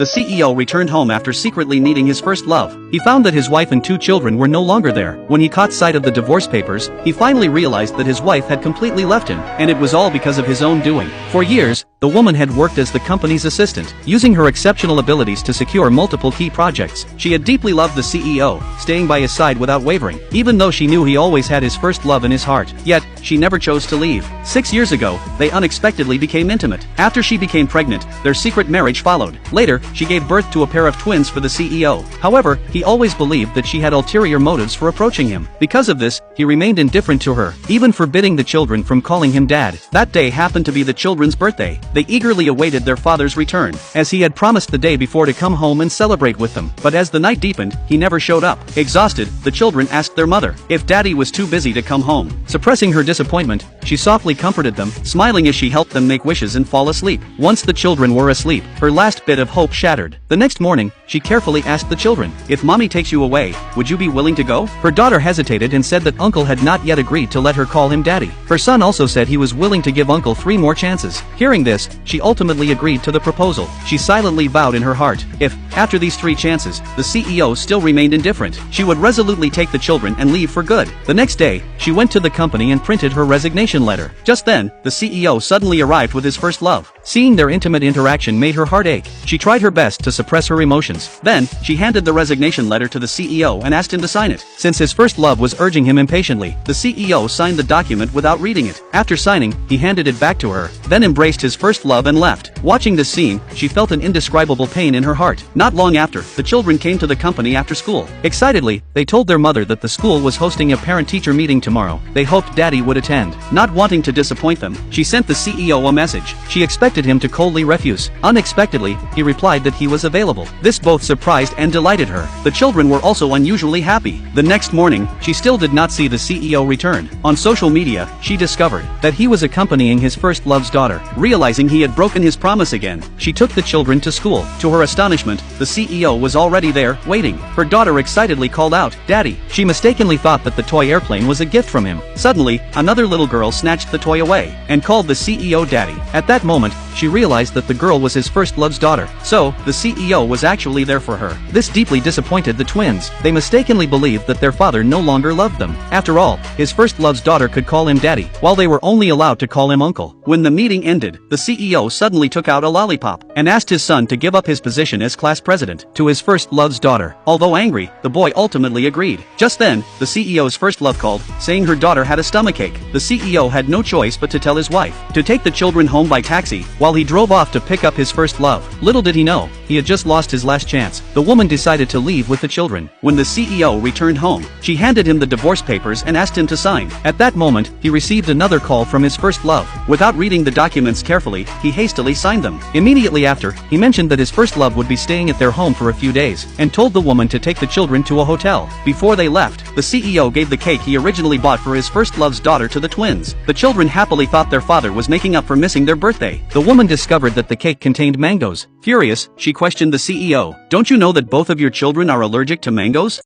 the CEO returned home after secretly meeting his first love. He found that his wife and 2 children were no longer there. When he caught sight of the divorce papers, he finally realized that his wife had completely left him, and it was all because of his own doing. For years, the woman had worked as the company's assistant, using her exceptional abilities to secure multiple key projects. She had deeply loved the CEO, staying by his side without wavering, even though she knew he always had his first love in his heart. Yet, she never chose to leave. 6 years ago, they unexpectedly became intimate. After she became pregnant, their secret marriage followed. Later, she gave birth to a pair of twins for the CEO. However, he always believed that she had ulterior motives for approaching him. Because of this, he remained indifferent to her, even forbidding the children from calling him dad. That day happened to be the children's birthday. They eagerly awaited their father's return, as he had promised the day before to come home and celebrate with them. But as the night deepened, he never showed up. Exhausted, the children asked their mother if daddy was too busy to come home. Suppressing her disappointment, she softly comforted them, smiling as she helped them make wishes and fall asleep. Once the children were asleep, her last bit of hope shattered. The next morning, she carefully asked the children, "If mommy takes you away, would you be willing to go?" Her daughter hesitated and said that uncle had not yet agreed to let her call him daddy. Her son also said he was willing to give uncle 3 more chances. Hearing this, she ultimately agreed to the proposal. She silently vowed in her heart, if, after these 3 chances, the CEO still remained indifferent, she would resolutely take the children and leave for good. The next day, she went to the company and printed her resignation letter. Just then, the CEO suddenly arrived with his first love. Seeing their intimate interaction made her heart ache. She tried her best to suppress her emotions. Then, she handed the resignation letter to the CEO and asked him to sign it. Since his first love was urging him impatiently, the CEO signed the document without reading it. After signing, he handed it back to her, then embraced his first love and left. Watching this scene, she felt an indescribable pain in her heart. Not long after, the children came to the company after school. Excitedly, they told their mother that the school was hosting a parent-teacher meeting tomorrow. They hoped daddy would attend. Not wanting to disappoint them, she sent the CEO a message. She expected him to coldly refuse. Unexpectedly, he replied that he was available. This both surprised and delighted her. The children were also unusually happy. The next morning, she still did not see the CEO return. On social media, she discovered that he was accompanying his first love's daughter. Realizing he had broken his promise again, she took the children to school. To her astonishment, the CEO was already there, waiting. Her daughter excitedly called out, "Daddy." She mistakenly thought that the toy airplane was a gift from him. Suddenly, another little girl snatched the toy away and called the CEO daddy. At that moment, she realized that the girl was his first love's daughter. So, the CEO was actually there for her. This deeply disappointed the twins. They mistakenly believed that their father no longer loved them. After all, his first love's daughter could call him daddy, while they were only allowed to call him uncle. When the meeting ended, the CEO suddenly took out a lollipop and asked his son to give up his position as class president to his first love's daughter. Although angry, the boy ultimately agreed. Just then, the CEO's first love called, saying her daughter had a stomachache. The CEO had no choice but to tell his wife to take the children home by taxi, while he drove off to pick up his first love. Little did he know, he had just lost his last chance. The woman decided to leave with the children. When the CEO returned home, she handed him the divorce papers and asked him to sign. At that moment, he received another call from his first love. Without reading the documents carefully, he hastily signed them. Immediately after, he mentioned that his first love would be staying at their home for a few days, and told the woman to take the children to a hotel. Before they left, the CEO gave the cake he originally bought for his first love's daughter to the twins. The children happily thought their father was making up for missing their birthday. The woman discovered that the cake contained mangoes. Furious, she questioned the CEO, "Don't you know that both of your children are allergic to mangoes?"